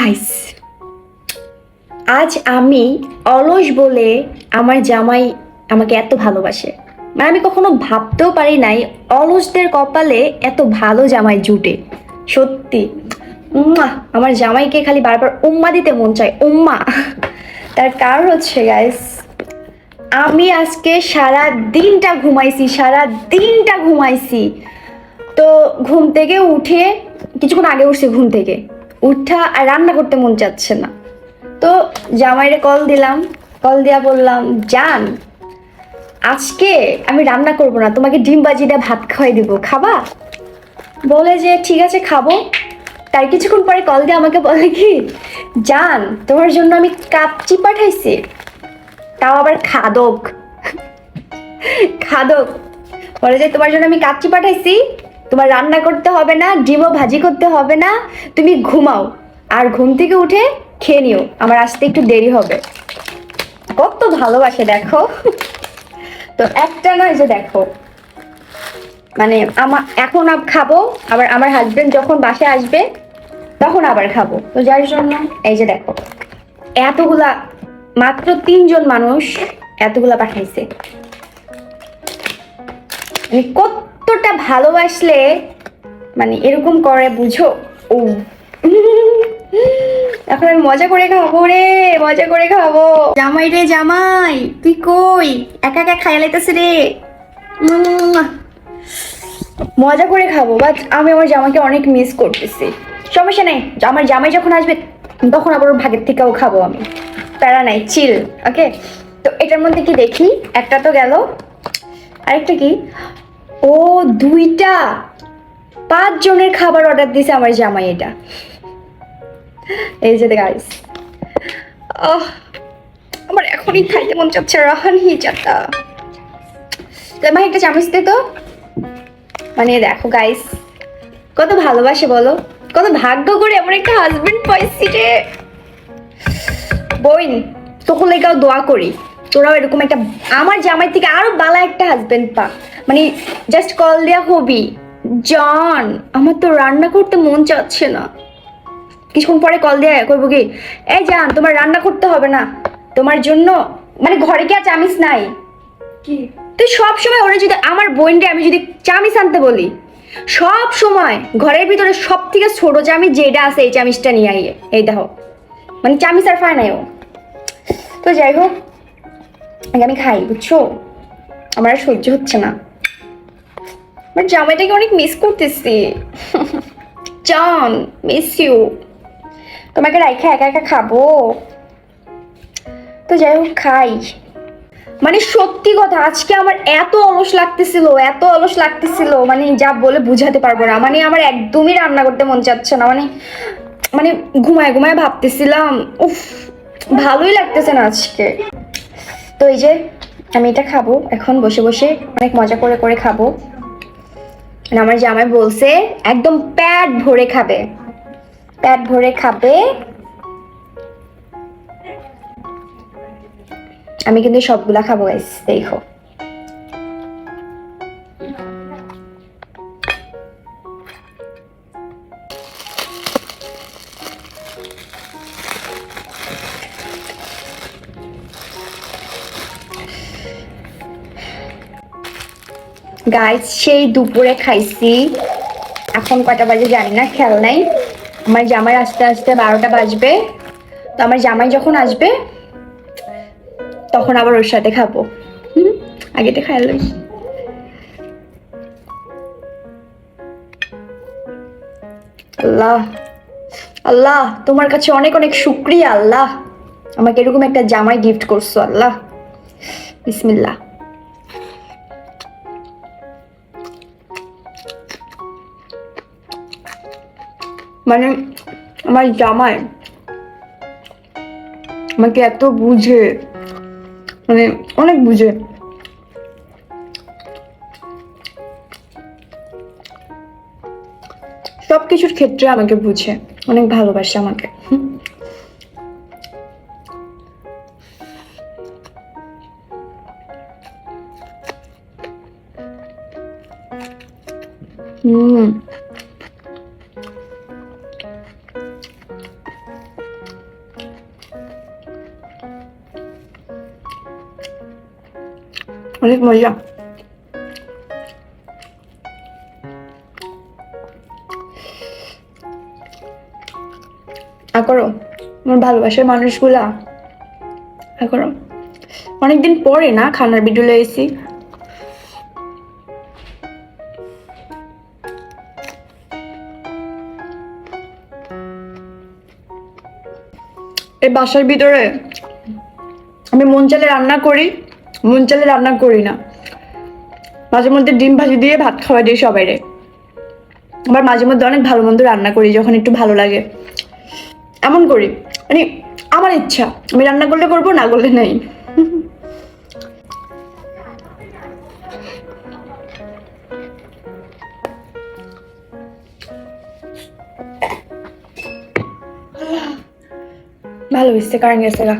Guys, আজ আমি অলস বলে আমার জামাই আমাকে এত ভালোবাসে। মানে আমি কখনো ভাবতেও পারি নাই অলসদের কপালে এত ভালো জামাই জুটে। সত্যি আমার জামাইকে খালি বারবার উম্মা দিতে মন চায়, উম্মা। তার কারণ হচ্ছে গাইস, আমি আজকে সারা দিনটা ঘুমাইছি। তো ঘুম থেকে উঠে কিছুক্ষণ আগে উঠছি, ঘুম থেকে উঠা আর রান্না করতে মন চাচ্ছে না। তো জামাইরে কল দিয়া বললাম, জান আজকে আমি রান্না করব না, তোমাকে ডিম বাজি দিয়ে ভাত খাওয়াই দিব, খাবা? বলে যে ঠিক আছে খাবো। তার কিছুক্ষণ পরে কল দিয়ে আমাকে বলে কি, জান তোমার জন্য আমি কাচ্চি পাঠাইছি, তাও আবার খাদক। খাদক বলে যে তোমার জন্য আমি কাচ্চি পাঠাইছি, তোমার রান্না করতে হবে না, ডিমও ভাজি করতে হবে না, তুমি ঘুমাও আর ঘুম থেকে উঠে খেয়ে নিও, আমার আসতে একটু দেরি হবে। কত ভালোবাসে দেখো। তো একটা নয় যে দেখো, মানে এখন খাবো, আবার আমার হাজবেন্ড যখন বাসায় আসবে তখন আবার খাবো। তো যার জন্য এই যে দেখো, এতগুলা, মাত্র 3 জন মানুষ এতগুলা পাঠাইছে। মানে কতটা ভালোবাসলে মানে এরকম করে বুঝো। ও এখন আমি মজা করে খাবো রে, মজা করে খাবো। জামাই রে জামাই, তুই কই? একা একা খাইয়া লাইতেছে রে। মজা করে খাবো, বাট আমি আমার জামাইকে অনেক মিস করতেছি। সমস্যা নেই, আমার জামাই যখন আসবে তখন আবার ওর ভাগের থেকেও খাবো আমি, প্যারা নাই, চিল। ওকে, তো এটার মধ্যে কি দেখি, একটা তো গেল, আরেকটা কি, ও 2টা 5 জনের খাবার অর্ডার দিছে আমার জামাই। এটা এই যে গাইস, আমার এখনই খাইতে মন চাচ্ছে রাহান হিজাটা। ভাই একটা চামচ দে তো। মানে দেখো গাইস, কত ভালোবাসে বলো, কত ভাগ্য করে এমন একটা হাজবেন্ড পাইছি রে। বোন তোকে লেগাও দোয়া করি, তোরাও এরকম একটা আমার জামাই থেকে আরো ভালো একটা হাজবেন্ড পা। মানে জাস্ট কল দেয়া হবি, জন আমার তো রান্না করতে মন চাচ্ছে না। কিছুক্ষণ পরে কল দিয়ে করবো কি, এই জান তোমার রান্না করতে হবে না, তোমার জন্য মানে ঘরে কি আর চামিচ নাই? তুই সব সময় ওরা যদি আমার বোনকে আমি যদি চামিচ আনতে বলি, সব সময় ঘরের ভিতরে সব থেকে ছোট চামিচ যেটা আছে এই চামিচটা নিয়ে আইয়ে, এই দেখো, মানে চামিচ আর পায় নাই ও। তো যাই হোক, আমি খাই, বুঝছো, আমার আর সহ্য হচ্ছে না। আমার জামাইটাকে অনেক মিস করতেছি। জান মিস ইউ, তোমাকে রাইখা একা একা খাবো। তো যাই হোক খাই। মানে সত্যি কথা, আজকে আমার এত অলস লাগতেছিল, মানে যা বলে বুঝাতে পারবো না। মানে আমার একদমই রান্না করতে মন চাচ্ছে না। মানে মানে ঘুমায় ভাবতেছিলাম, উফ ভালোই লাগতেছে না আজকে। তো এই যে আমি এটা খাবো এখন বসে বসে, অনেক মজা করে করে খাবো। মানে আমার জামাই বলছে একদম পেট ভরে খাবে, পেট ভরে খাবে। আমি কিন্তু সবগুলা খাবো গাইস, দেখো। গাইস সেই দুপুরে খাইছি, এখন কয়টা বাজে জানি না, খেয়াল নাই। আমার জামাই আস্তে আস্তে 12টা বাজবে। তো আমার জামাই যখন আসবে তখন আবার ওর সাথে খাবো। আগেটা খাই লই। আল্লাহ আল্লাহ, তোমার কাছে অনেক অনেক শুকরিয়া আল্লাহ, আমাকে এরকম একটা জামাই গিফট করছো আল্লাহ। বিসমিল্লাহ। মানে আমার জামাই আমাকে এত বুঝে, মানে অনেক বুঝে। সবকিছুর ক্ষেত্রে আমাকে বুঝে, অনেক ভালোবাসে আমাকে। অনেক মজা। করো আমার ভালোবাসার মানুষগুলা, করো। অনেকদিন পরে না খানার ভিডিও এসেছি। এই বাসার ভিতরে আমি মন চালে রান্না করি, মন চালে রান্না করি না। মাঝে মধ্যে ডিম ভাজি দিয়ে ভাত খাওয়া দিই সবাইরে। আবার মাঝে মধ্যে অনেক ভালো মন্দ রান্না করি যখন একটু ভালো লাগে, এমন করি। মানে আমার ইচ্ছা, আমি রান্না করলে করবো, না করলে নাই। ভালো হয়েছে, কারণ গেছে গা।